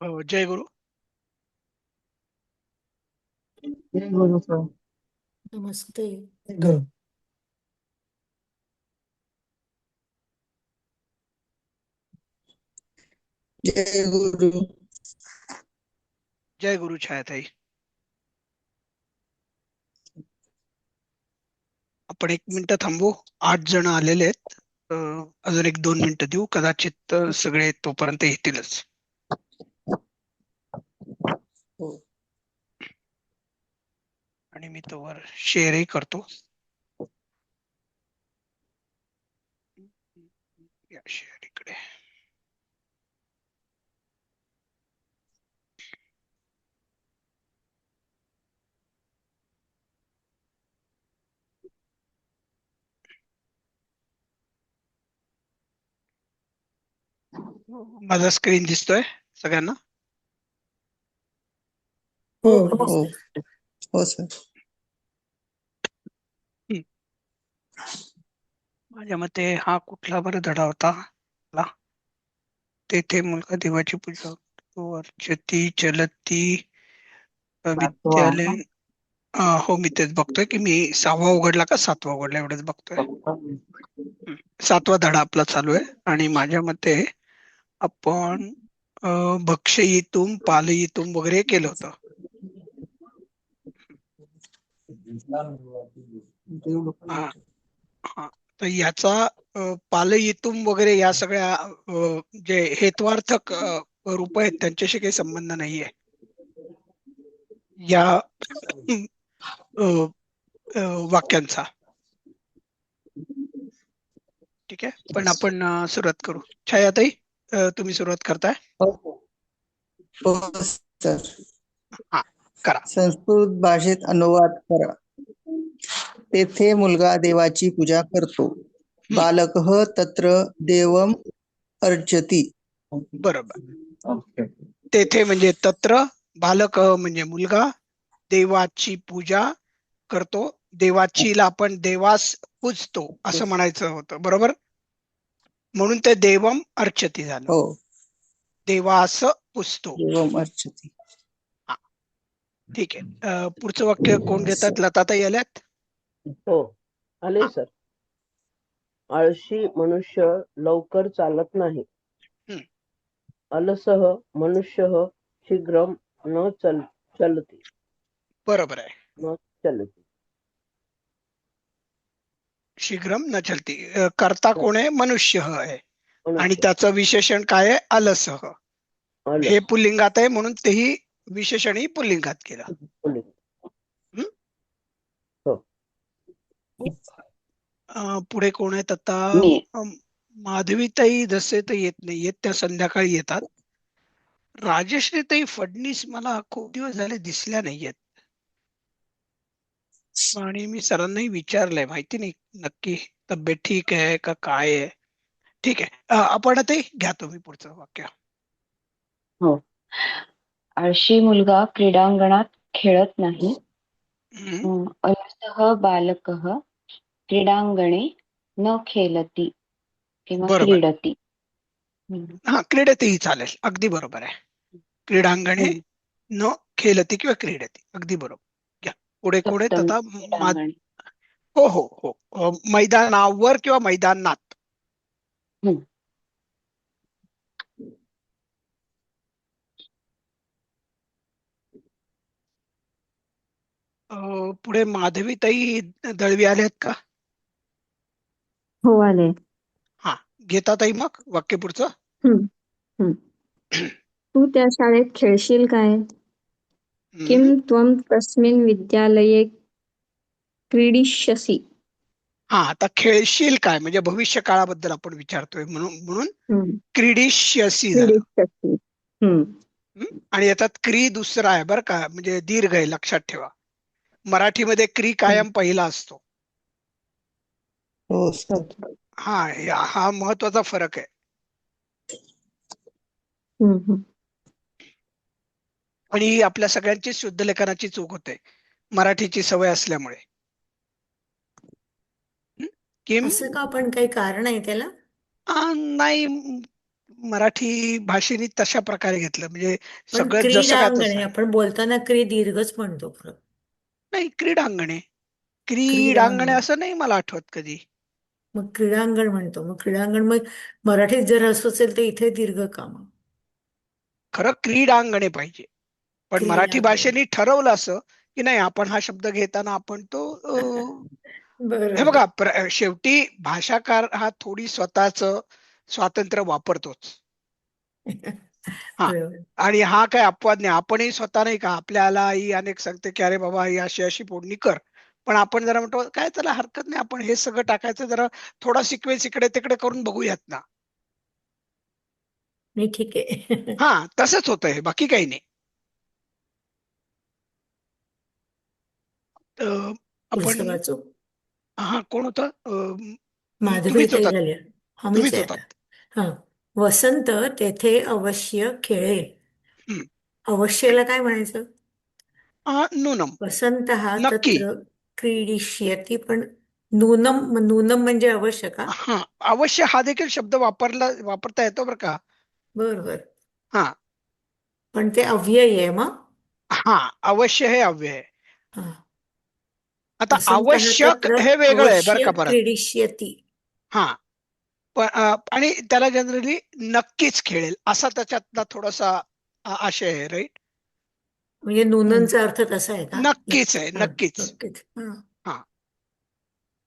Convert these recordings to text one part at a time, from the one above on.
जय गुरु. जय गुरु sir. नमस्ते. जय गुरु. जय गुरु. जय गुरु छायाताई. आपण 1 minute थांबू. 8 जण आलेले आहेत. अजून 1-2 मिनिटं देऊ, कदाचित सगळे तोपर्यंत येतीलच. हो. आणि मी तोवर शेअरही करतो. या शेअर इकडे. माझा स्क्रीन दिसतोय सगळ्यांना? हो हो हो हो सर. हं. माझ्या मते हा कुठला बरं धडा होता? तेथे मुलगा देवाची पूजा करतो, अर्चती चलती विद्यालय. हो, मी तेच बघतोय की मी 6वा उघडला का 7वा उघडला, एवढंच बघतोय. 7वा धडा आपला चालू आहे. आणि माझ्या मते आपण भक्षयितुम पालयितुम वगैरे केलं होतं. हा हा. तर याचा पालयितुम वगैरे या सगळ्या जे हेत्वार्थक रूप आहेत त्यांच्याशी काही संबंध नाहीये या अ, अ, वाक्यांचा. ठीक आहे, पण आपण सुरुवात करू. छायाताई, तुम्ही सुरुवात करताय? हो हो सर. हा, करा. संस्कृत भाषेत अनुवाद करा. तेथे मुलगा देवाची पूजा करतो. हं, बालकः तत्र देवम अर्चति. बरोबर. तेथे म्हणजे तत्र, बालक म्हणजे मुलगा, देवाची पूजा करतो. देवाचीला आपण देवास पूजतो असं म्हणायचं होतं, बरोबर? म्हणून ते देवम अर्चती झालं, हो. देवास पूजतो. देवम अर्चति. हा, ठीक आहे. पुढचं वाक्य कोण घेतात? लताताई आल्यात? हो, आले हा. सर. आळशी मनुष्य लवकर चालत नाही. हं, अलसः मनुष्य शीघ्रम न चलती. बरोबर आहे. न चलती. शीघ्रम न चलती. कर्ता कोण आहे? मनुष्य आहे. आणि मनुष्य त्याचं विशेषण काय आहे? अलसः. हे अलस पुल्लिंगात आहे म्हणून तेही विशेषणही पुल्लिंगात केलं. पुल्लिंग. हं? हो. पुढे कोण आहेत आता? मी. माधवीताई जसे तर येत नाहीयेत, त्या संध्याकाळी येतात. राजश्रीताई फडणीस मला खूप दिवस झाले दिसल्या नाहीयेत. आणि मी सरांनाही विचारलंय, माहिती नाही नक्की तब्येत ठीक आहे का काय आहे. ठीक आहे. आपण आता घ्या तुम्ही पुढचं वाक्य. हो. आळशी मुलगा क्रीडांगणात खेळत नाही. हं, अलसः बालकः क्रीडांगणे न खेलती किंवा बरोबर. क्रीडती. हम्म. हा, क्रीडतेही चालेल, अगदी बरोबर आहे. क्रीडांगणे हम्म. न खेलती किंवा क्रीडती, अगदी बरोबर. घ्या पुढे. कोण आहेत सप्तमी आता? क्रीडांगणे. हो हो हो. मैदानावर किंवा मैदानात. हम्म. पुढे माधवीताई दळवी आल्यात का? हो आले. हा, घेता ताई मग वाक्य पुढचं. हं, हं. तू त्या शाळेत खेळशील काय? किं हं, त्वं तस्मिन् विद्यालये क्रीडिष्यसि? हा, आता खेळशील काय म्हणजे भविष्य काळाबद्दल आपण विचारतोय, म्हणून म्हणून हं, क्रीडिष्यसी झालं. क्रीडिष्यसि. हं, हं? आणि याच्यात क्री दुसरा आहे बरं का, म्हणजे दीर्घ आहे, लक्षात ठेवा. मराठीमध्ये क्री हं. कायम पहिला असतो. हो सर. हा, हा महत्वाचा फरक आहे. हं, हं. आणि आपल्या सगळ्यांची शुद्ध लेखनाची चूक होते मराठीची सवय असल्यामुळे. हं? किम असं का? पण काही कारण आहे त्याला? नाही, मराठी भाषेने तशा प्रकारे घेतलं, म्हणजे पण सगळं जसं काय क्रीडांगणे तसं. आपण बोलताना दीर्घच म्हणतो खरं. नाही, क्रीडांगणे क्रीडांगण असं नाही मला आठवत कधी. मग क्रीडांगण म्हणतो. मग क्रीडांगण मग मराठीत जर असं असेल तर इथे दीर्घ का मग? खरं क्रीडांगणे पाहिजे, पण मराठी क्रीडांगण. भाषेने ठरवलं असं की नाही, आपण हा शब्द घेताना आपण तो हे बरोबर. बघा, शेवटी भाषाकार हा थोडी स्वतःच स्वातंत्र्य वापरतोच. हा, बरोबर. आणि हा काय अपवाद नाही. आपणही स्वतः नाही का, आपल्याला ही अनेक सांगते की अरे बाबा ही अशी अशी फोडणी कर, पण आपण जरा म्हणतो काय त्याला हरकत नाही, आपण हे सगळं टाकायचं, जरा थोडा सिक्वेन्स इकडे तिकडे करून बघूयात ना. नाही, ठीक आहे. हा, तसंच होतं हे, बाकी काही नाही. आपण पुढचं वाचू. हा, कोण होतं? तुम्हीच माधवीताई होतात. झाल्या. हमीच तुम्हीच आहे होतात. आता. हा. वसंत तेथे अवश्य खेळेल. हम्म. अवश्यला काय म्हणायचं? नूनम. वसंत हा नक्की. तत्र क्रीडिष्यति, पण नूनम म्हणजे अवश्य का? हा, अवश्य हा देखील शब्द वापरता येतो बरं का. बरोबर. हा पण ते अव्यय आहे मग. हा, अवश्य हे अव्यय आहे. हा. आता वसंत हा आवश्यक तत्र हे वेगळं आहे बरं अवश्य का परत. क्रीडिष्यति. हा, पण आणि त्याला जनरली नक्कीच खेळेल असा त्याच्यातला थोडासा आशय आहे, राईट. म्हणजे नूननचा अर्थ तसा आहे का? नक्कीच आहे, हा, नक्कीच. नक्कीच. हा. हा,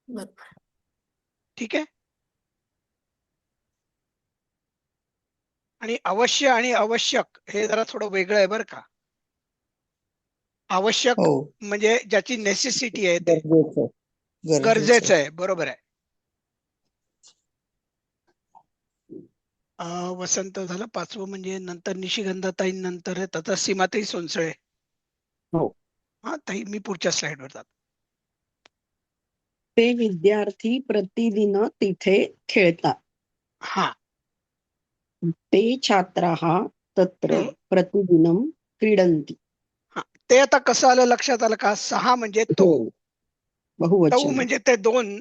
बरोबर. ठीक आहे. आणि अवश्य आणि आवश्यक हे जरा थोडं वेगळं आहे बरं का. आवश्यक हो, म्हणजे ज्याची नेसेसिटी आहे, ते गरजेचं गरजेचं आहे, बरोबर आहे. वसंत झालं पाचवं, म्हणजे नंतर निशिगंधाताई, नंतर येतात सीमाताई सोनसळे. हो. हा ताई, मी पुढच्या स्लाइडवर जातो. ते विद्यार्थी प्रतिदिन तिथे खेळतात. हा. ते छात्राः तत्र हम्म. प्रतिदिनं क्रीडन्ति. हा, ते आता कसं आलं, लक्षात आलं का? सहा म्हणजे तो, हो, तौ बहुवचन. म्हणजे ते दोन,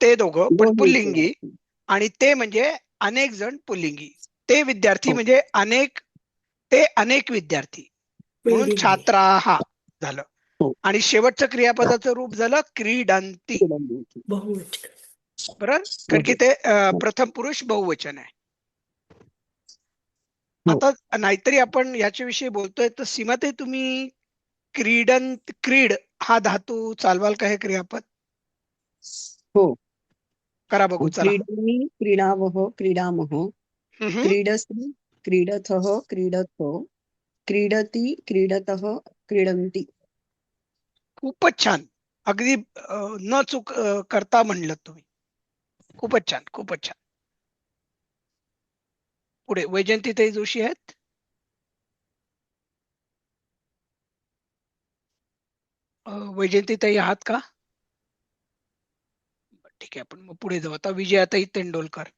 ते दोघं पण दोन पुल्लिंगी, विषय. आणि ते म्हणजे अनेक जण पुल्लिंगी. ते विद्यार्थी हो. म्हणजे अनेक विद्यार्थी, म्हणून पुल्लिंगी. छात्राः झालं. हो. आणि शेवटचं क्रियापदाचं रूप झालं क्रीडन्ति. क्रीडन्ति. बहुवचन. बरोबर, कारण की ते प्रथम पुरुष बहुवचन आहे. हो. आता नाहीतरी आपण याच्याविषयी बोलतोय, तर सीमाताई तुम्ही क्रीड हा धातू चालवाल का, हे क्रियापद? हो. करा बघू, चला. क्रीडामि क्रीडावः क्रीडामः. हम्म. क्रीडसि क्रीडथः क्रीडथो. क्रीडति क्रीडतः क्रीडन्ति. खूपच छान, अगदी न चूक करता म्हणलं तुम्ही. खूपच छान, खूपच छान. पुढे वैजयंतीताई जोशी आहेत. वैजयंतीताई आहात का? ठीक आहे, आपण मग पुढे जाऊ. आता विजयाताई तेंडोलकर.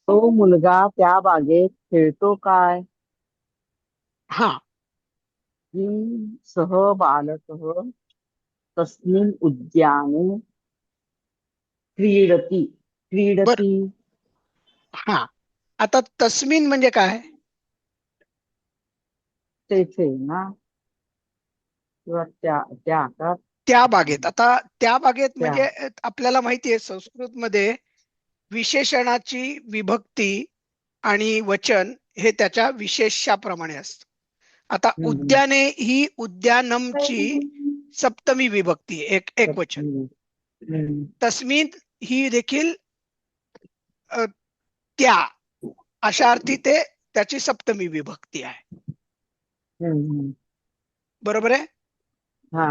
तो मुलगा त्या बागेत खेळतो काय? हा, किं सह बालकः तस्मिन् उद्याने क्रीडति. बर. क्रीडति. हा, आता तस्मिन म्हणजे काय? तेथे ना, किंवा त्या का? त्या बागेत. आता त्या बागेत त्या. म्हणजे आपल्याला माहिती आहे, संस्कृत मध्ये विशेषणाची विभक्ती आणि वचन हे त्याच्या विशेषाप्रमाणे असतं. आता उद्याने ही उद्यानमची सप्तमी विभक्ती, एक वचन. तस्मिन ही देखील त्या अशा अर्थी ते त्याची सप्तमी विभक्ती आहे. बरोबर आहे. हा.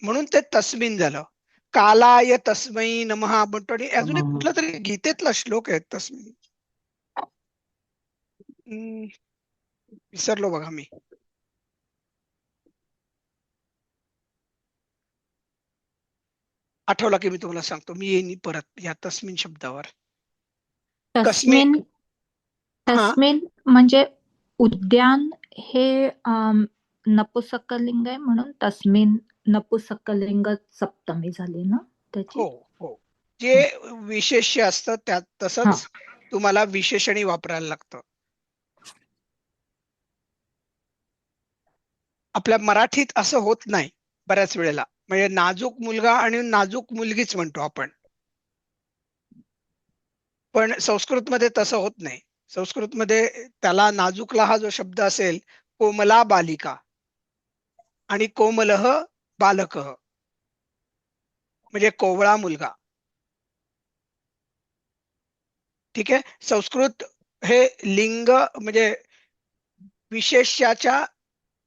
म्हणून ते तस्मिन झालं. कालाय तस्मै नमः म्हणतो. आणि अजून एक कुठला तरी गीतेतला श्लोक आहे तस्मिन, विसरलो बघा मी. आठवला की मी तुम्हाला सांगतो. मी येईन परत या तस्मिन शब्दावर. तस्मिन हा, तस्मिन म्हणजे उद्यान हे नपुसकलिंग आहे, म्हणून तस्मिन नपुसकलिंग सप्तमी झाली ना त्याची. हो हो. जे विशेष्य असतं त्यात तसंच तुम्हाला विशेषणी वापरायला लागतं. आपल्या मराठीत असं होत नाही बऱ्याच वेळेला. म्हणजे नाजूक मुलगा आणि नाजूक मुलगीच म्हणतो आपण. पण संस्कृतमध्ये तसं होत नाही. संस्कृतमध्ये त्याला नाजूकला हा जो शब्द असेल, कोमला बालिका आणि कोमलः बालकः म्हणजे कोवळा मुलगा. ठीक आहे. संस्कृत हे लिंग म्हणजे विशेष्याच्या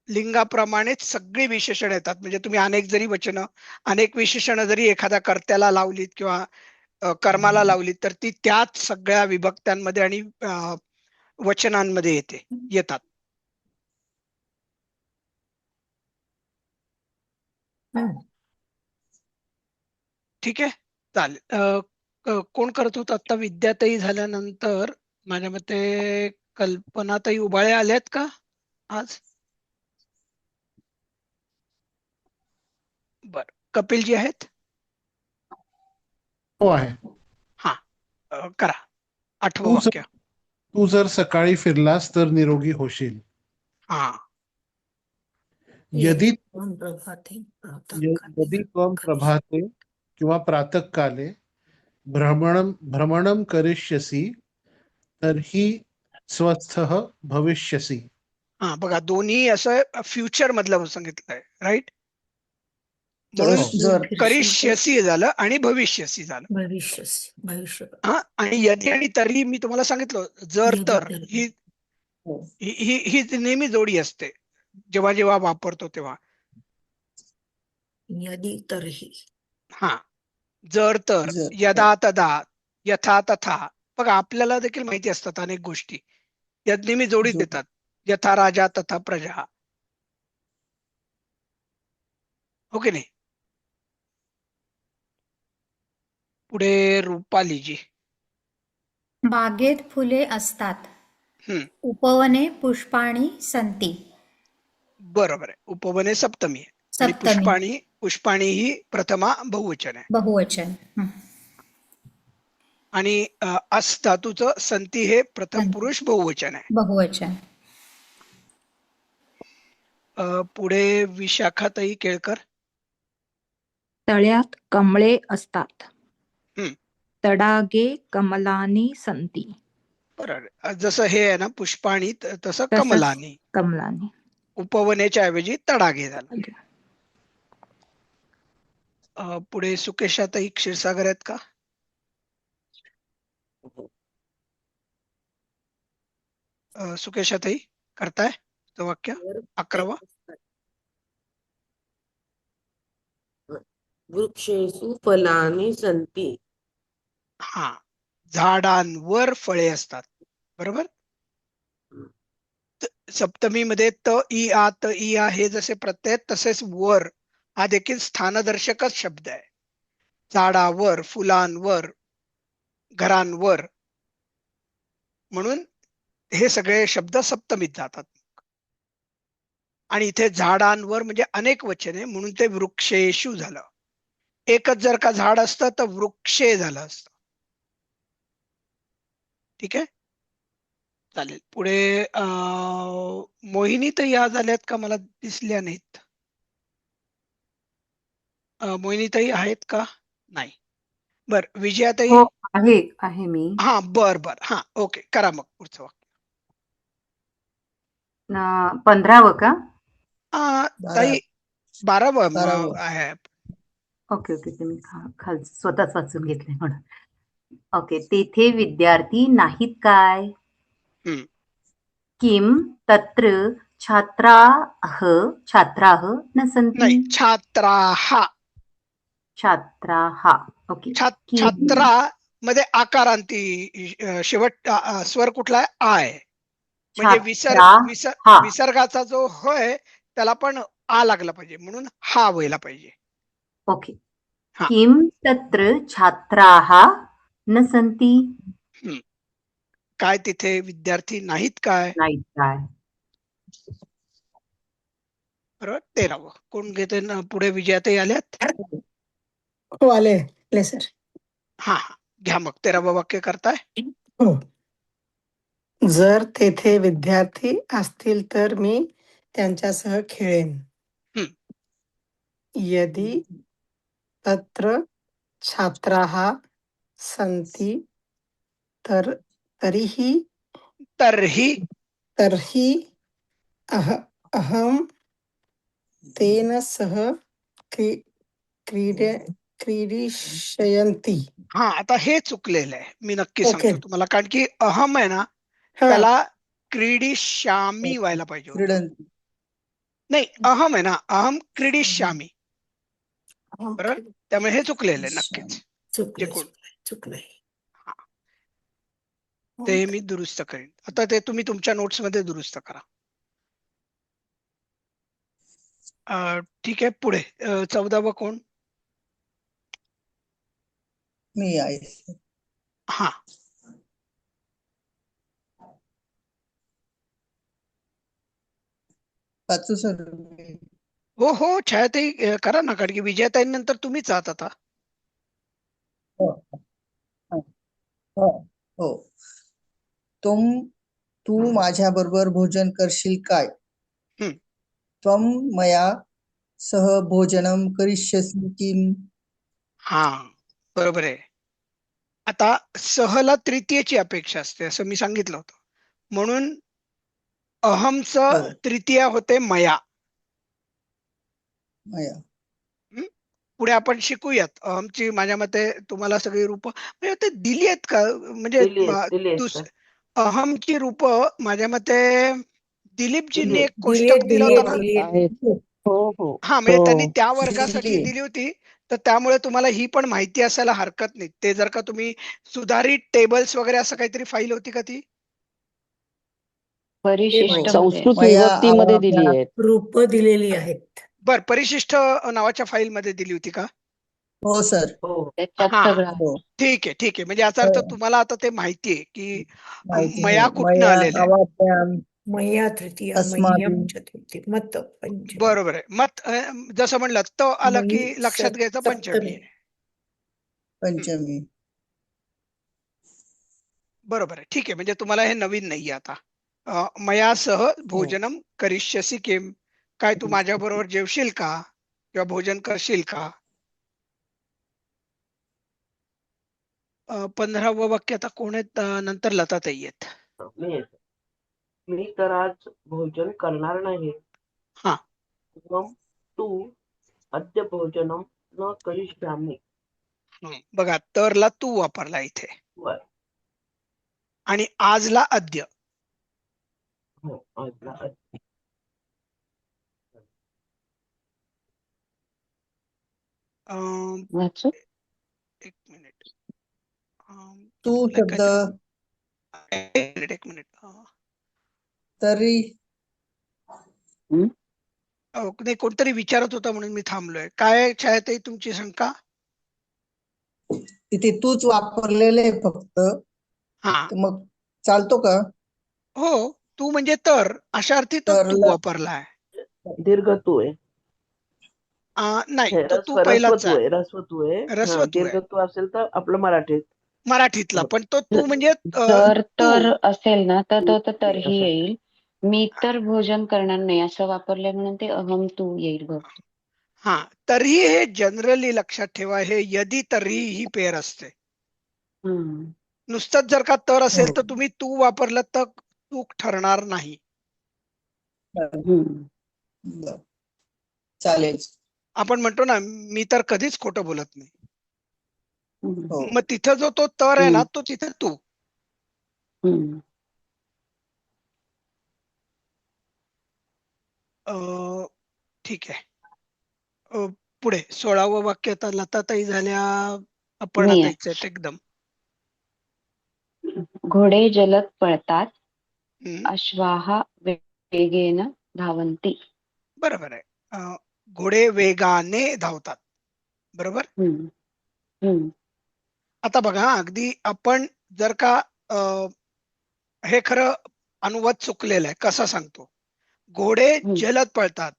लिंगाप्रमाणेच सगळी विशेषण येतात. म्हणजे तुम्ही अनेक जरी वचनं, अनेक विशेषणं जरी एखाद्या कर्त्याला लावलीत किंवा कर्माला लावलीत, तर ती त्याच सगळ्या विभक्त्यांमध्ये आणि वचनांमध्ये येतात. ठीक आहे. चालेल. कोण करत होतं आता? विद्याताई झाल्यानंतर माझ्या मते कल्पनाताई उबाळे आल्यात का आज? बर. कपिलजी आहेत? हो आहे. हा. करा 8वं तू वाक्य. तू जर सकाळी फिरलास तर निरोगी होशील. हा. यदि प्रभाते यदि त्वं प्रभाते किंवा प्रातःकाले भ्रमणं करिष्यसि तर्हि स्वस्थः भविष्यसि. हा बघा, दोन्ही असं फ्युचर मधलं सांगितलंय, राईट? म्हणून जर करिष्यसी झालं आणि भविष्यसी झालं. भविष्य हा. आणि यदि आणि तरी मी तुम्हाला सांगितलं, जर तर ही ही ही नेहमी जोडी असते जेव्हा जेव्हा वापरतो तेव्हा. यदि तर्हि. हा. जर तर, जर यदा तदा, यथा तथा. बघा आपल्याला देखील माहिती असतात अनेक गोष्टी, यात नेहमी जोडीत येतात. यथा राजा तथा प्रजा. हो की नाही? पुढे रुपालीजी. बागेत फुले असतात. हम्म. उपवने पुष्पाणि सन्ति. बरोबर आहे. उपवने सप्तमी आहे आणि सप्तमी. पुष्पाणी ही प्रथमा बहुवचन आहे. बहुवचन. आणि अस धातूचं संती हे प्रथम पुरुष बहुवचन आहे. बहुवचन. पुढे विशाखाताई केळकर. तळ्यात कमळे असतात. हम्म. तडागे कमलानी संती. बरोबर. जसं हे आहे ना पुष्पाणी, तसं तसंच कमलानी. कमलानी. उपवनेच्या ऐवजी तडागे झाला. पुढे सुकेशाताई क्षीरसागर आहेत का? सुकेशाताई करताय तो वाक्य 11वं. वृक्षेषु फलानि सन्ति. हा. झाडांवर फळे असतात. बरोबर. सप्तमी मध्ये त ई आ हे जसे प्रत्यय तसेच वर हा देखील स्थानदर्शकच शब्द आहे. झाडावर, फुलांवर, घरांवर, म्हणून हे सगळे शब्द सप्तमीत जातात. आणि इथे झाडांवर म्हणजे अनेक वचन आहे म्हणून ते वृक्षेषु झालं. एकच जर का झाड असतं तर वृक्षे झालं असतं. ठीक आहे. चालेल. पुढे मोहिनी ताई आज आल्यात का? मला दिसल्या नाहीत. मोहिनी ताई आहेत का? नाही. बर. विजयाताई. हो आहे मी. हा बर. हा ओके. करा मग पुढचं वाक्य. 15वं का? ताई 12वं आहे. ओके ते मी स्वतःच वाचून घेतलंय म्हणून. ओके. तेथे विद्यार्थी नाहीत काय? किम तत्र छात्राः न सन्ति. नाही, छात्राः. ओके. छात्रा मध्ये आकारांती शेवट स्वर कुठला आहे? आय. म्हणजे विसर्गाचा जो होय त्याला पण आ लागला पाहिजे म्हणून हा व्हायला पाहिजे. ओके. किम तत्र छात्राः न सन्ति. काय तिथे विद्यार्थी नाहीत काय? बरोबर. 13वं कोण घेते? पुढे विजयाताई आल्यात? हो आले सर. हा हा घ्या मग 13वं वाक्य करताय. हो. जर तेथे विद्यार्थी असतील तर मी त्यांच्यासह खेळेन. हं. यदि तत्र छात्राः सन्ति तर तर्हि तर्हि तर्हि अहं तेन सह क्रीडे क्रीडिष्यन्ति. हा आता हे चुकलेलं आहे. मी नक्की ओके. सांगतो तुम्हाला, कारण की अहम आहे ना हा. त्याला क्रीडिष्यामी व्हायला पाहिजे होतं. क्रीडन्ति. नाही, अहम आहे ना, अहम क्रीडिष्यामी. बरोबर, त्यामुळे हे चुकलेलं आहे नक्कीच. चुकले जे कोण चुकले. ते मी दुरुस्त करेन. आता ते तुम्ही तुमच्या नोट्स मध्ये दुरुस्त करा. ठीक आहे, पुढे 14वं कोण? मी आहे. हा वाचू सर. हो हो छायाताई करा ना, कारण की विजयाताईंनंतर तुम्हीच आहात आता. हो हो हो. तू माझ्या बरोबर भोजन करशील काय? हं. त्वं मया सह भोजनं करिष्यसि किम? हा बरोबर आहे. आता सहला तृतीयची अपेक्षा असते असं मी सांगितलं होतं, म्हणून अहमचं हो. तृतीय होते मया. मया. पुढे आपण शिकूयात. अहमची माझ्या मते तुम्हाला सगळी रूप म्हणजे ते दिली आहेत का, म्हणजे दिली अहमची रूप माझ्या मते दिलीपजींनी दिली. एक कोष्टक दिलं होतं ना. आहेत. हो हो हा म्हणजे हो. त्यांनी त्या वर्गासाठी दिली. दिली होती, तर त्यामुळे तुम्हाला ही पण माहिती असायला हरकत नाही. ते जर का तुम्ही सुधारित टेबल्स वगैरे असं काहीतरी फाईल होती का ती? परिशिष्ट मध्ये संस्कृत मया विभक्तीमध्ये दिली आवाहना. आहेत. रूप दिलेली आहेत. बर, परिशिष्ट नावाच्या फाईल मध्ये दिली होती का? हो सर. हो. त्याच्यात हा सगळं आहे. हो. ठीक आहे ठीक आहे, म्हणजे याचा अर्थ तुम्हाला आता ते माहितीये की माहिती मया आहे. कुठनं मया आलेलं आहे. आवाभ्याम मय्या तृतीया अस्माभिः. मह्यम चतुर्थी मत पंचमी. बरोबर आहे. मत जसं म्हणलं त आलं की मयी लक्षात घ्यायचं पंचमी सप्तमी. आहे. पंचमी. बरोबर आहे, ठीक आहे, म्हणजे तुम्हाला हे नवीन नाहीये आता. मयासह भोजनम करिष्यसि किम, काय तू माझ्या बरोबर जेवशील का किंवा भोजन करशील का? 15वं वाक्य आता कोण आहेत? नंतर लताताई आहेत. मी तर आज भोजन करणार नाही. हा मग तू अद्य भोजनं न करिष्यामि. बघा, तरला तू वापरला इथे बर. आणि आजला अद्य. हो, आजला अद्य. वाचू? एक मिनिट. तू शब्द एक मिनिट. तरी नाही, कोणतरी विचारत होता म्हणून मी थांबलोय. काय छायाताई तुमची शंका? तिथे तूच वापरलेले फक्त, हा तर मग चालतो का? हो, तू म्हणजे तर अशा अर्थी तर तू तरला वापरलाय. दीर्घ तू आहे. नाही, तो तू पहिलाच आहे. रस्वतू आहे. रस्वतू दीर्घ आहे तू असेल तर आपलं मराठीत. मराठीतला, पण तो तू म्हणजे जर तू. तर असेल ना तर तो तर तरीही असं. येईल. मी तर भोजन करणार नाही असं वापरलंय म्हणून ते अहम तू येईल बघ. हा, तरीही हे जनरली लक्षात ठेवा, हे यदी तरीही ही पेर असते. नुसतंच जर का तर असेल तर तुम्ही तू वापरलं तर चूक ठरणार नाही. चालेल. आपण म्हणतो ना, मी तर कधीच खोटं बोलत नाही. हो. मग तिथं जो तो तर आहे ना, तो तिथे तू. ठीक आहे. पुढे 16वं वाक्य आता लताताई झाल्या, अपर्णाताईच आहेत एकदम. घोडे जलद पळतात, हम्म, अश्वाः वेगेन धावन्ति. बरोबर आहे. घोडे वेगाने धावतात. बरोबर. आता बघा, अगदी आपण जर का हे खरं अनुवाद चुकलेला आहे. कसा सांगतो? घोडे जलद पळतात,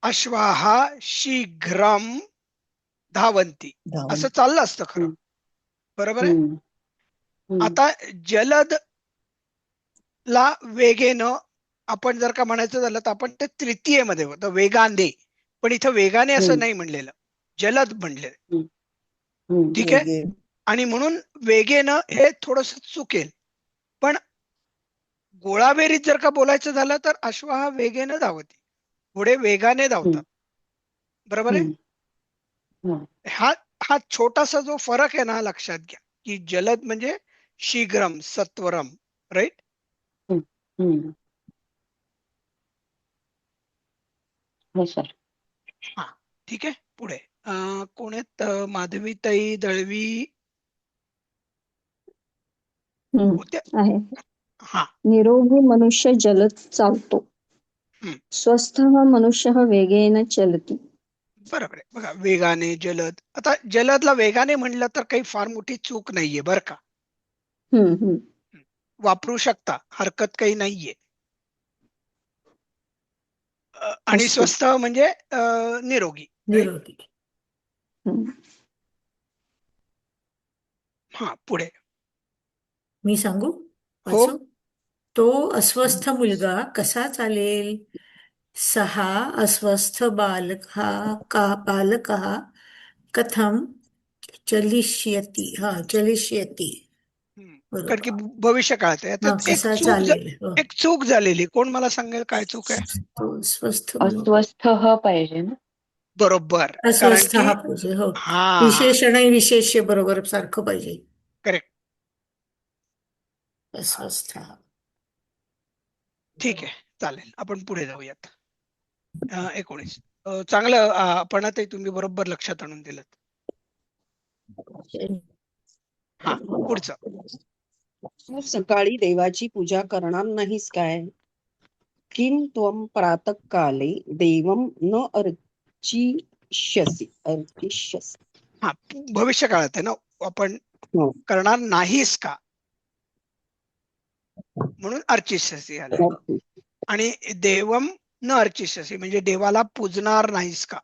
अश्वाः शीघ्रम धावन्ति, असं चाललं असतं खरं. बरोबर आहे. हम्म. हम्म. आता जलद ला वेगेनं आपण जर का म्हणायचं झालं तर आपण ते तृतीयेमध्ये होतं वेगाने, पण इथं वेगाने असं हम्म. नाही म्हणलेलं, जलद म्हणलेलं. हम्म. हम्म. ठीक आहे. वेगे आणि म्हणून वेगेनं हे थोडस चुकेल, पण गोळाबेरीत जर का बोलायचं झालं तर अश्व हा वेगेनं धावते, घोडे वेगाने धावतात. बरोबर आहे. हम्म. हा हा छोटासा जो फरक आहे ना लक्षात घ्या, की जलद म्हणजे शीघ्रम सत्वरम, राईट. हम्म. हो सर. हा ठीक आहे. पुढे कोण आहेत? माधवीताई दळवी होत्या. आहे. हा. निरोगी मनुष्य जलद चालतो. हम्म. स्वस्थ मनुष्य वेगेन चलती. बरोबर आहे. बघा, वेगाने जलद. आता जलदला वेगाने म्हणलं तर काही फार मोठी चूक नाहीये बरं का, हम्म. वापरू शकता, हरकत काही नाहीये. आणि असतो. स्वस्थ म्हणजे निरोगी. निरोगी. हम्म. हा पुढे. मी सांगू? हो. वाचू? तो अस्वस्थ मुलगा कसा चालेल? सहा अस्वस्थ बालकः कथम चलिष्यति. चलिष्यति. कारण की बरोबर. भविष्य काळात आहे. हा, त्यात कसा चालेल? हो. एक चूक झालेली. कोण मला सांगेल काय चूक आहे? तो स्वस्थ मुलगा. अस्वस्थ ह पाहिजे ना. बरोबर. कारण अस्वस्थ की हा पाहिजे. हो. हा विशेषण आणि विशेष्य बरोबर सारखं पाहिजे. करेक्ट. अस्वस्थ. ठीक आहे, चालेल. आपण पुढे जाऊयात. 19. चांगलं आपण आता तुम्ही बरोबर लक्षात आणून दिलं. हा पुढचं. तू सकाळी देवाची पूजा करणार नाहीस काय? किम त्वम प्रातःकाले देवं न अर्चिष्यसि. हा भविष्य काळात आहे ना, आपण हो. करणार नाहीस का म्हणून अर्चिष्यसी आलंय. आणि देवम न अर्चिष्यसी म्हणजे देवाला पूजणार नाहीस का.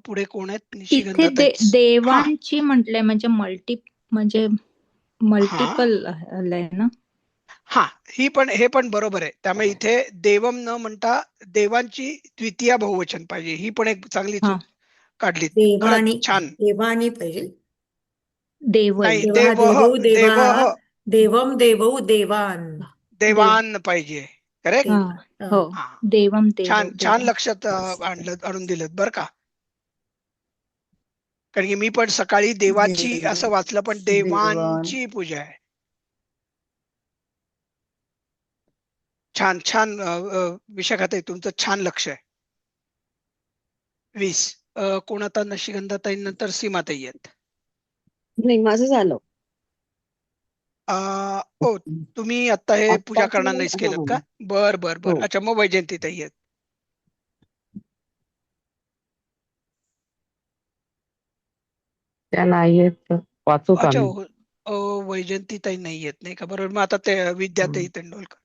पुढे कोण आहेत? तिथे निशिगंधाताई. देवांची म्हटलंय म्हणजे म्हणजे मल्टिपल आलंय ना. हा हे पण बरोबर आहे. त्यामुळे इथे देवम न म्हणता देवांची द्वितीय बहुवचन पाहिजे. ही पण एक चांगली चूक काढली. देवानी. खरंच छान. देवानी पाहिजे. नाही, देवौ देवाः, देवम देवौ देवान. देवान पाहिजे. करेक्ट. हो. देवम छान छान लक्षात आणून दिलं बरं का. कारण की मी पण सकाळी देवाची असं वाचलं, पण देवांची पूजा आहे. छान छान विशाखाताई, तुमचं छान लक्ष आहे. 20. कोण आता? निशिगंधाताई नंतर सीमाताई आहेत. नाही, माझं झालं. तुम्ही आता हे पूजा करणार नाहीच केलं का? बर बर बर. अच्छा, मग वैजयंतीताई आहेत. त्या नाही आहेत. वाचू का अच्छा, मी? वैजयंतीताई नाही येत नाही का? बरोबर. मग आता ते विद्याताई तेंडोलकर.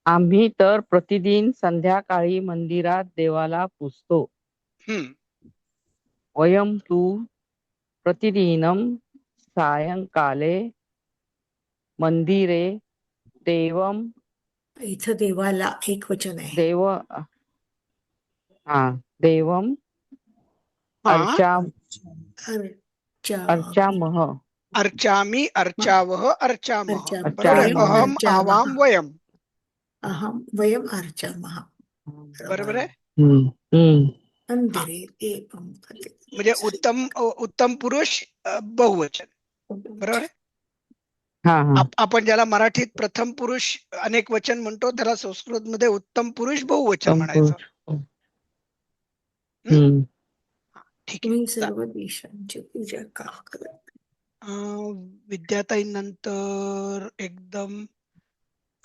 आम्ही तर प्रतिदिन संध्याकाळी मंदिरात देवाला पूजतो. वयम तू प्रतिदिनम सायंकाले मंदिरे देवम. इथं देवाला एक वचन आहे. देवम अर्चामः. अर्चामि अर्चावः अर्चामः. बरोबर आहे. वयम अहम अर्चामः. आवाम वयम. वयम अर्चामः. बरोबर आहे. मंदिरे देवं. म्हणजे उत्तम पुरुष बहुवचन. बरोबर आहे. आपण ज्याला मराठीत प्रथम पुरुष अनेक वचन म्हणतो, त्याला संस्कृत मध्ये उत्तम पुरुष बहुवचन म्हणायचं. ठीक आहे. तुम्ही सर्व देशांची पूजा का करत? विद्याताई नंतर एकदम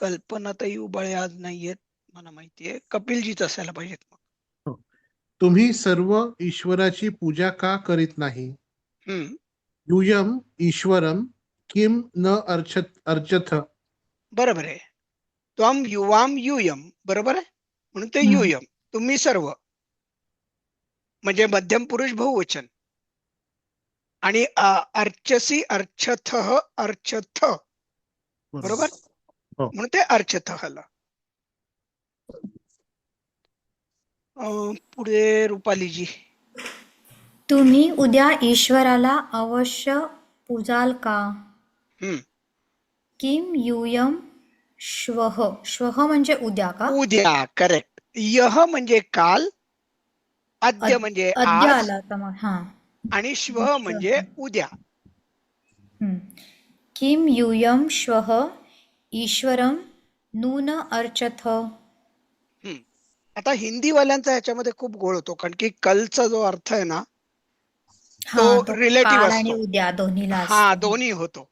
कल्पनाताई उबाळे आज नाहीयेत, मला माहितीये. कपिलजीच असायला पाहिजेत मग. तुम्ही सर्व ईश्वराची पूजा का करीत नाही? यूयम ईश्वरम किम न अर्चथ. बरोबर आहे. त्वम युवाम यूयम. बरोबर आहे. म्हणून ते यूयम, तुम्ही सर्व. म्हणजे मध्यम पुरुष बहुवचन. आणि अर्चसी अर्चथ अर्चथ बरोबर, हो. म्हणून ते अर्चथ आलं. पुढे रुपालीजी. तुम्ही उद्या ईश्वराला अवश्य पूजाल का? किम यूयम श्वः. श्वः म्हणजे उद्या का? उद्या, करेक्ट. यह म्हणजे काल, अद्य म्हणजे अद्य आज, आला का मग? हा. आणि श्वः म्हणजे उद्या. किम यूयम श्वः ईश्वरम नून अर्चथ. आता हिंदीवाल्यांचा ह्याच्यामध्ये खूप गोळ होतो, कारण की कलचा जो अर्थ आहे ना हा, तो रिलेटिव्ह काल आणि असतो. उद्या दोन्हीला हा, असतो. दोन्ही होतो.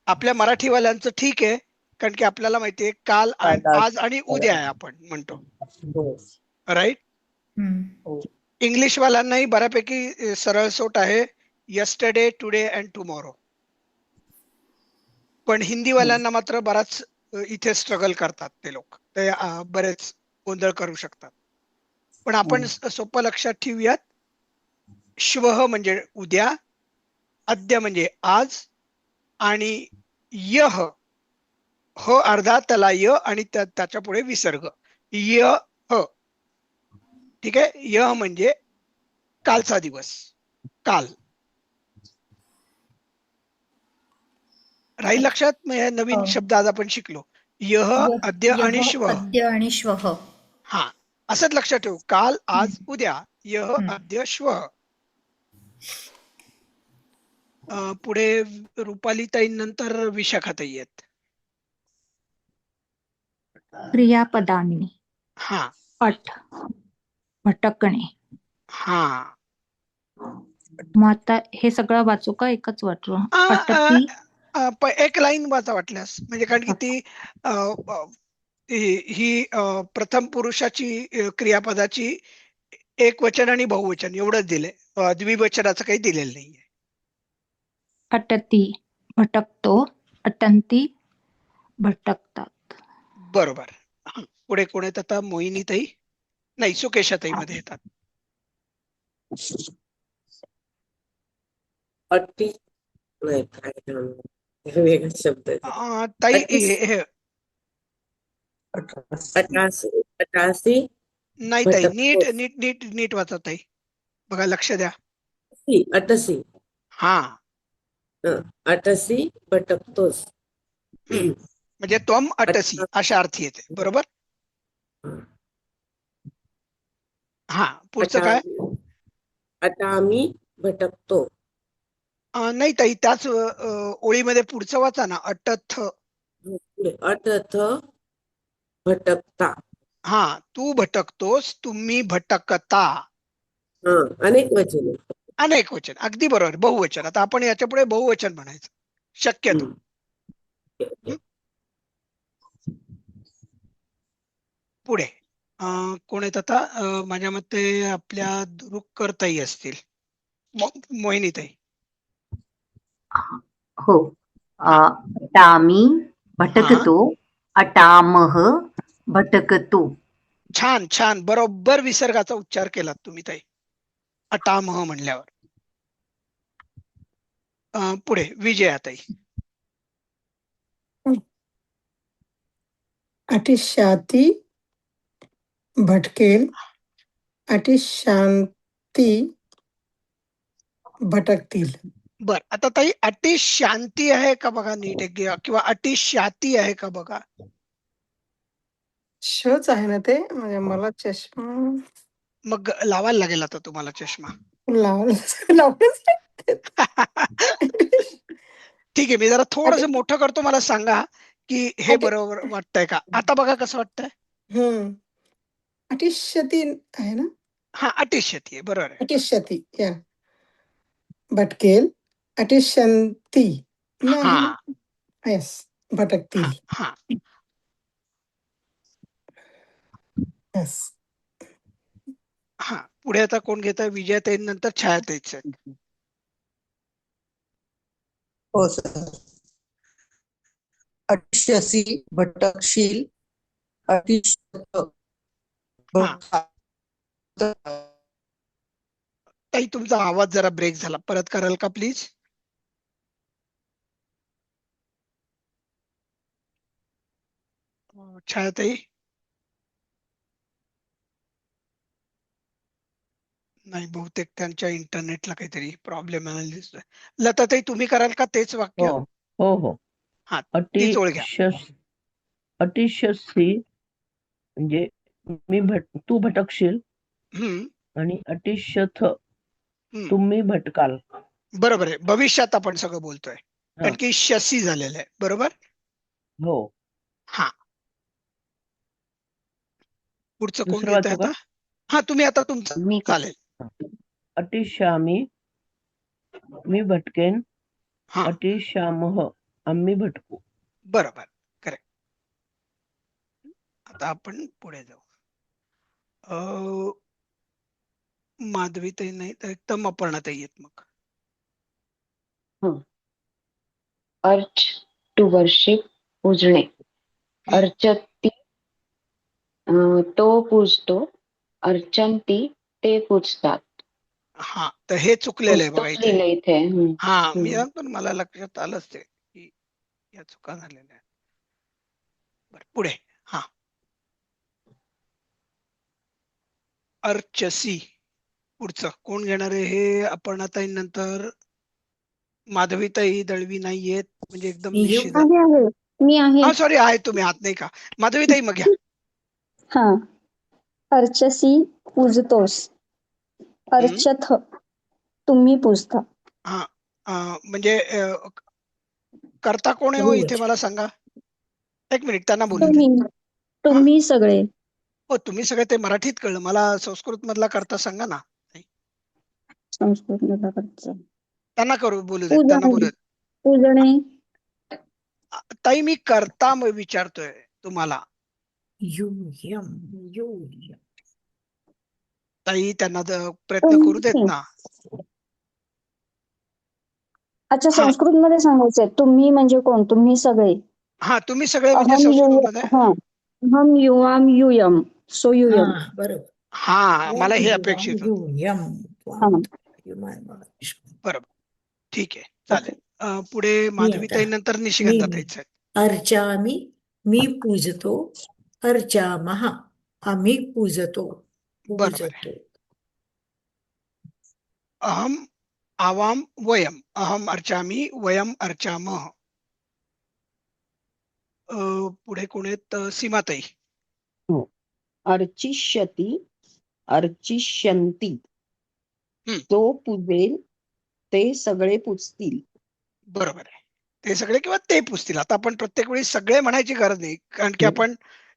आपल्या मराठीवाल्यांचं ठीक आहे, कारण की आपल्याला माहितीये काल आज आणि उद्या आहे आपण म्हणतो, राईट. इंग्लिश वाल्यांनाही बऱ्यापैकी सरळ सोट आहे, यस्टरडे, टुडे अँड टुमॉरो. पण हिंदीवाल्यांना मात्र बराच इथे स्ट्रगल करतात ते लोक, ते बरेच गोंधळ करू शकतात. पण आपण सोपं लक्षात ठेवूयात. श्वः म्हणजे उद्या, अद्य म्हणजे आज, आणि यह ह अर्धा त्याला य आणि त्याच्या पुढे विसर्ग य ह. ठीक आहे. यह म्हणजे कालचा दिवस, काल. राहील लक्षात? नवीन शब्द आज आपण शिकलो, यह, अद्य आणि श्वः. अद्य आणि श्वः. हा, असंच लक्षात ठेवू. काल, आज, उद्या, यह, अद्य, श्वः. पुढे रुपालीताई नंतर विशाखाताई आहेत. क्रियापदांनी. हा. पठ, भटकणे. हा. मग आता हे सगळं वाचू का? एकच वाचू? अटकी. एक लाईन वाचा वाटल्यास, म्हणजे कारण की ती ही प्रथम पुरुषाची क्रियापदाची एक वचन आणि बहुवचन एवढंच दिले, द्विवचनाचं काही दिलेलं नाहीये. अटती, भटकतो. अटंती, भटकतात. बरोबर. पुढे कोण येत आता? मोहिनीताई नाही, सुकेशाताई मध्ये येतात. अट्टी नाही, काय वेगळा शब्द आहे. ताई अटासी, अटासी नाही ताई, नीट नीट नीट नीट वाचा ताई, बघा, लक्ष द्या. अटसी. हा, अटसी भटकतोस. म्हणजे त्वम अटसी अशा अर्थी येते. बरोबर. हा, पुढचं काय? आता आम्ही भटकतो. नाही ताई, त्याच ओळीमध्ये पुढचं वाचा ना, अटथ. अटथ भटकता. हा, तू भटकतोस, तुम्ही भटकता. अनेक वचन. अनेक वचन, अगदी बरोबर. बहुवचन. आता आपण याच्या पुढे बहुवचन म्हणायचं शक्यतो. पुढे कोण आहेत आता? माझ्या मते आपल्या दुरुक्कर ताई असतील, मोहिनीताई. हो. अटामी भटकतो. अटामह भटकतो. छान छान, बरोबर विसर्गाचा उच्चार केलात तुम्ही ताई, अटामह म्हणल्यावर. पुढे विजयाताई. अतिशाती भटकेल. अतिशांती भटकतील. बर, आता ताई अति शांती आहे का बघा नीट एक, किंवा अति शाती आहे का बघा. शच आहे ना ते, म्हणजे मला चष्मा मग लावायला लागेल आता तुम्हाला चष्मा. ठीक आहे, मी जरा थोडस मोठं करतो, मला सांगा की हे बरोबर वाटतंय का. आता बघा कसं वाटतंय. अतिशती आहे ना. हा, अतिशती आहे, बरोबर आहे. अतिशती, या भटकेल. अतिशंती नाही, येस, भटकतील. हा, येस. हा, पुढे आता कोण घेत आहे? विजयाताई नंतर छायाताईच आहेत. हो सर. अतिशसी भटकशील. अतिशत ताई तुमचा आवाज जरा ब्रेक झाला, परत कराल का प्लीज? छायाताई? नाही, बहुतेक त्यांच्या इंटरनेटला काहीतरी प्रॉब्लेम आलेला दिसतोय. लताताई तुम्ही कराल का तेच वाक्य? हो हो हो. हा, तीच ओळ घ्या. अतिशस्वी म्हणजे तू भटकशील आणि अतिशथ तुम्ही भटकाल. बरोबर आहे, भविष्यात आपण सगळं बोलतोय कारण की शसी झालेलं आहे. बरोबर. हो. हा, पुढचं कोण दुसरं घेत आहे वाचू का? आता? हा, तुम्ही आता तुमचं चालेल. अतिश्यामी मी भटकेन, अतिश्यामः आम्ही भटकू. बरोबर, करेक्ट. आता आपण पुढे जाऊ. माधवीताई नाही तर एकदम अपर्णाताई येत मग. अर्च टू वर्शिप, पूजणे. अर्चती तो पूजतो, अर्चंती ते पूजतात. हा, तर हे चुकलेलं आहे बघा इथे. लिहिलंय इथे. हा, मी पण मला लक्षात आलंच ते की या चुका झालेल्या आहेत. बरं, पुढे. हा, अर्चसी पुढचं कोण घेणार आहे? हे अपर्णाताई नंतर माधवीताई. दळवी नाहीयेत म्हणजे एकदम निश्चित. मी आहे. हा, सॉरी, आहे तुम्ही आत नाही का? माधवीताई मग घ्या. हा, अर्चसी पूजतोस, अर्चथ तुम्ही पूजता. हा, म्हणजे करता कोण आहे हो इथे मला सांगा. एक मिनिट, त्यांना बोलू दे. तुम्ही सगळे. हो, तुम्ही सगळे ते मराठीत कळलं, मला संस्कृत मधला करता सांगा ना. संस्कृत मधला करता त्यांना करू बोलू दे, त्यांना बोलू दे. पूजणे. ताई मी करता विचारतोय तुम्हाला. ताई त्यांना प्रयत्न करू देत ना. अच्छा, संस्कृत मध्ये सांगायचंय. तुम्ही म्हणजे कोण? तुम्ही सगळे. हा, तुम्ही सगळे म्हणजे संस्कृत मध्ये. हम युआम युयम, सो युयम. बरोबर. हा, मला हे अपेक्षित होतं. बरोबर, ठीक आहे, चालेल. पुढे माधवीताई नंतर निशिगंधाताईच. अर्चामी मी पूजतो, अर्चामः आम्ही पूजतो. बरोबर. अहम आवाम वयम, अहम अर्चामी वयम अर्चामः. पुढे कोण आहेत? सीमाताई. अर्चिष्यती, अर्चिष्यन्ती. तो पूजेल, ते सगळे पूजतील. बरोबर आहे, ते सगळे किंवा ते पुजतील. आता आपण प्रत्येक वेळी सगळे म्हणायची गरज नाही कारण की आपण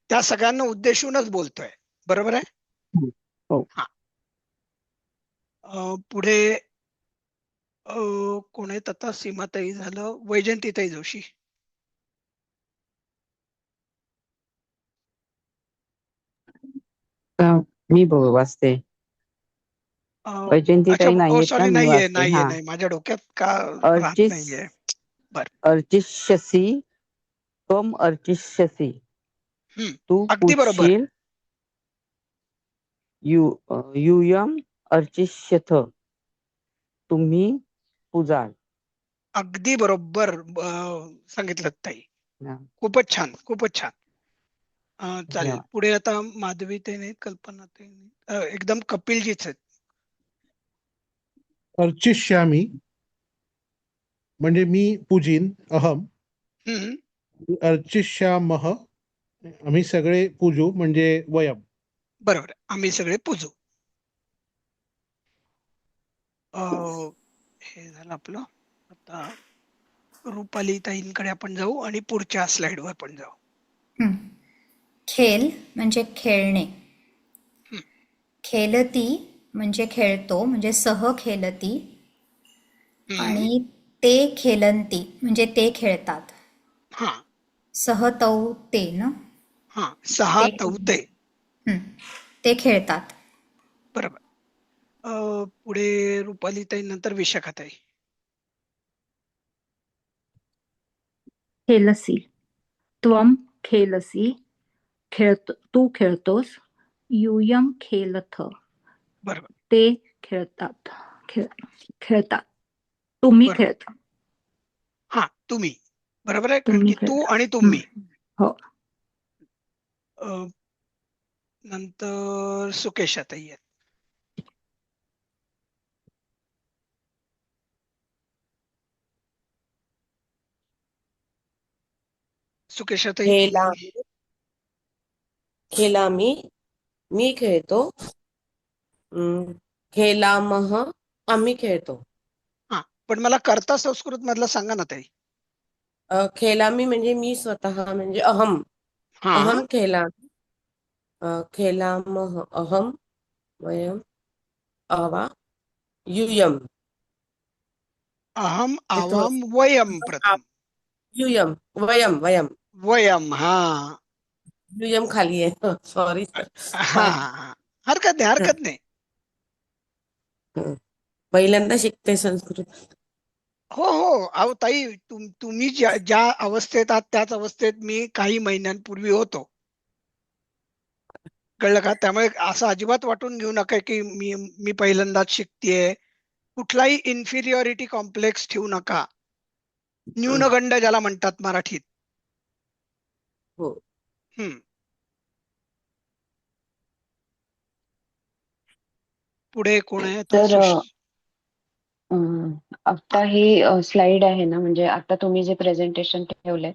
त्या सगळ्यांना उद्देशूनच बोलतोय. बरोबर आहे. हा, पुढे कोण आहेत आता? सीमाताई झालं, वैजंतीताई जोशी. मी वाचते. वैजंतीताई नाहीयेत ना, सॉरी, मी नाहीये वाचते. नाहीये हा, नाही, माझ्या डोक्यात का राहत नाहीये. अर्चिष्यसी त्वम अर्चिष्यसी तू अगदी बरोबर. पूजशील, यूयम अर्चिष्यथ तुम्ही पूजाल. अगदी बरोबर सांगितलं ताई. खूपच छान, खूपच छान. चालेल, पुढे आता माधवीताई नाही, कल्पनाताई नाही, एकदम कपिलजीच आहेत. अर्चिष्यामी म्हणजे मी पूजीन, अहम. अर्चिष्यामः आम्ही सगळे पूजू म्हणजे वयम. बरोबर, आम्ही सगळे पूजू. हे झालं आपलं. आता रुपाली ताईंकडे आपण जाऊ आणि पुढच्या स्लाइडवर पण जाऊ. खेल म्हणजे खेळणे. खेलती म्हणजे खेळतो, म्हणजे सह खेलती. आणि ते खेलंती म्हणजे ते खेळतात. सह तौ ते ना. हा, सहा तौते. ते खेळतात. बरोबर. पुढे रुपालीताई नंतर विशाखाताई. खेलसी त्वम खेलसी तू खेळतोस, यूयम खेलथ बरोबर ते खेळतात. खेळतात. तुम्ही बरोबर. खेळता. हा, तुम्ही बरोबर आहे, कारण तुम्ही की तू खेळता. आणि तुम्ही. हो. नंतर सुकेशाताई आहेत. सुकेशाताई खेळला तुम्ही. खेळला मी खेळतो. खेळामः आम्ही खेळतो. हा, पण मला कर्ता संस्कृत मधला सांगा ना ताई. खेळामी म्हणजे मी स्वतः, म्हणजे अहम. हा, अहम खेळामी. खेळामः अहम वयम अवा यूयम. अहम ते आवाम थोडंसं- वयम प्रथम. यूयम वयम वयम वयम. हा यूयम खाली आहे. सॉरी हा सर. हा हा. हरकत नाही, हरकत नाही. पहिल्यांदा शिकते संस्कृत. हो हो, अहो ताई, तुम्ही ज्या अवस्थेत आहात त्याच अवस्थेत मी काही महिन्यांपूर्वी होतो. कळलं का? त्यामुळे असं अजिबात वाटून घेऊ नका की मी पहिल्यांदाच शिकतेय. कुठलाही इन्फिरियरिटी कॉम्प्लेक्स ठेवू नका. न्यूनगंड ज्याला म्हणतात मराठीत. हो. पुढे कोण आहे आता? तर आता ही स्लाइड आहे ना, म्हणजे आता तुम्ही जे प्रेझेंटेशन ठेवलंय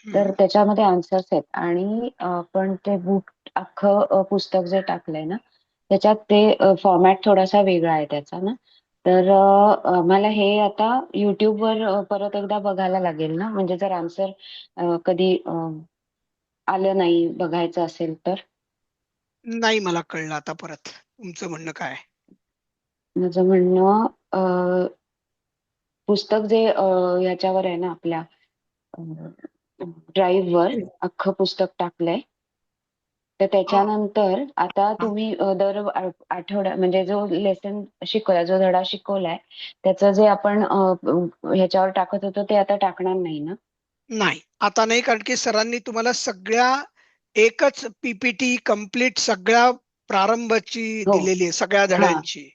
तर त्याच्यामध्ये आन्सर्स आहेत, आणि पण ते बुक अख्खं पुस्तक जे टाकलंय ना त्याच्यात ते फॉर्मॅट थोडासा वेगळा आहे त्याचा ना. तर मला हे आता युट्यूबवर परत एकदा बघायला लागेल ना, म्हणजे जर आन्सर कधी आलं नाही बघायचं असेल तर. नाही, मला कळलं आता परत तुमचं म्हणणं काय. माझं म्हणणं पुस्तक जे ह्याच्यावर आहे ना आपल्या ड्राईव्हवर अख्खं पुस्तक टाकलंय. तर त्याच्यानंतर आता तुम्ही दर आठवड्या म्हणजे जो लेसन शिकवलाय, जो धडा शिकवलाय त्याचं जे आपण ह्याच्यावर टाकत होतो ते आता टाकणार नाही ना? नाही, आता नाही, कारण की सरांनी तुम्हाला सगळ्या एकच पीपीटी कंप्लीट सगळ्या प्रारंभाची दिलेली आहे, सगळ्या धड्यांची.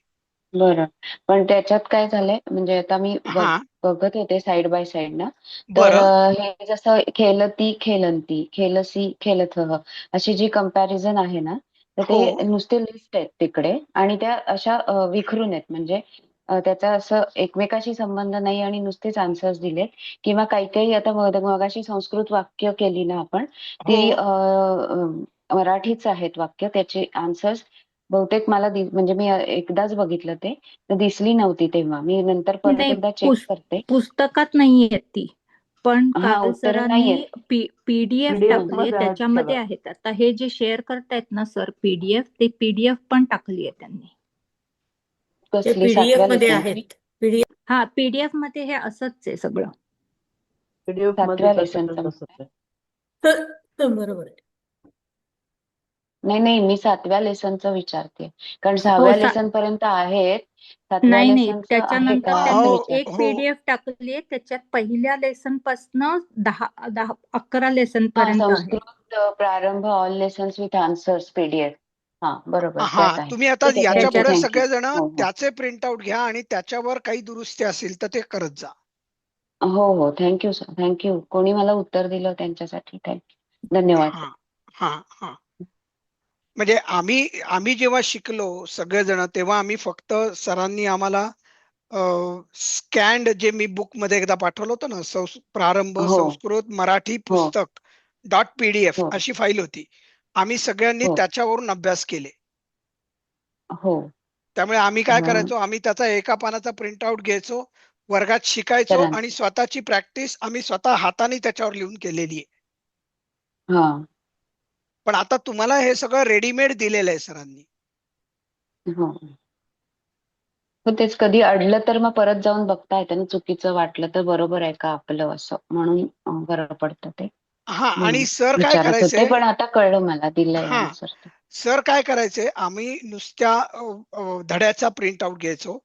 बरं. पण त्याच्यात काय झालंय, म्हणजे आता मी बघत होते साइड बाय साइड ना, तर हे जसं खेलती खेलंती, खेलसी खेलथः अशी जी कंपॅरिझन आहे ना, तर ते नुसते लिस्ट आहेत तिकडे, आणि त्या अशा विखरून आहेत, म्हणजे त्याचा असं एकमेकाशी संबंध नाही, आणि नुसतेच आन्सर्स दिलेत. किंवा काही काही आता मगाशी संस्कृत वाक्य केली ना आपण, ती मराठीच आहेत वाक्य, त्याचे आन्सर्स बहुतेक मला म्हणजे मी एकदाच बघितलं ते, तर दिसली नव्हती तेव्हा. मी नंतर परत नाही, एकदा चेक करते. पुस्तकात नाहीये ती, पण काल उत्तर सरांनी नाहीयेत. पीडीएफ टाकली, त्याच्यामध्ये आहेत. आता हे जे शेअर करतायत ना सर पीडीएफ, ते पीडीएफ पण टाकली आहे त्यांनी. कसली? 7व्या मध्ये लेसनची? आहेत. हा, पीडीएफ मध्ये हे असंच आहे सगळं. पीडीएफ 7व्या मध्ये लेसनचं तसंच आहे. बरोबर आहे. नाही, मी 7व्या लेसनचं विचारते, कारण हो, 6व्या लेसन पर्यंत आहेत. 7व्या नाही, लेसनचं आहे त्याच्यानंतर का असं त्यांनी विचार. एक पीडीएफ टाकली आहे, त्याच्यात पहिल्या लेसन पासनं 11 लेसन पर्यंत आहे. संस्कृत प्रारंभ all lessons with answers PDF. हा, बरोबर, हा, त्यात आहे. तुम्ही आता ठीक आहे, याच्या थँक्यू, पुढे थँक्यू. सगळेजण हो, हो. त्याचे प्रिंटआउट घ्या आणि त्याच्यावर काही दुरुस्ती असेल तर ते करत जा. हो, थँक्यू सर, थँक्यू. कोणी मला उत्तर दिलं त्यांच्यासाठी थँक्यू, धन्यवाद. हा. म्हणजे आम्ही जेव्हा शिकलो सगळेजण, तेव्हा आम्ही फक्त सरांनी आम्हाला स्कॅन्ड, जे मी बुक मध्ये एकदा पाठवलं होतं ना, प्रारंभ संस्कृत मराठी पुस्तक .pdf अशी फाईल होती. आम्ही सगळ्यांनी त्याच्यावरून अभ्यास केले. त्यामुळे आम्ही काय करायचो, आम्ही त्याचा एका पानाचा प्रिंटआउट घ्यायचो, वर्गात शिकायचो, आणि स्वतःची प्रॅक्टिस आम्ही स्वतः हाताने त्याच्यावर लिहून केलेली आहे. पण आता तुम्हाला हे सगळं रेडीमेड दिलेलं आहे सरांनी. तेच, कधी अडलं तर मग परत जाऊन बघता येतं ना, चुकीचं वाटलं तर बरोबर आहे का आपलं, असं म्हणून बरं पडतं ते. आणि सर काय विचारत करायचे, होते, पण आता कळलं मला, दिलंय आन्सर. सर काय करायचे, आम्ही नुसत्या धड्याचा प्रिंटआउट घ्यायचो,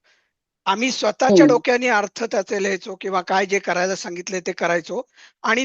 आम्ही स्वतःच्या डोक्याने अर्थ त्याचे लिहायचो, किंवा काय जे करायला सांगितले ते करायचो, आणि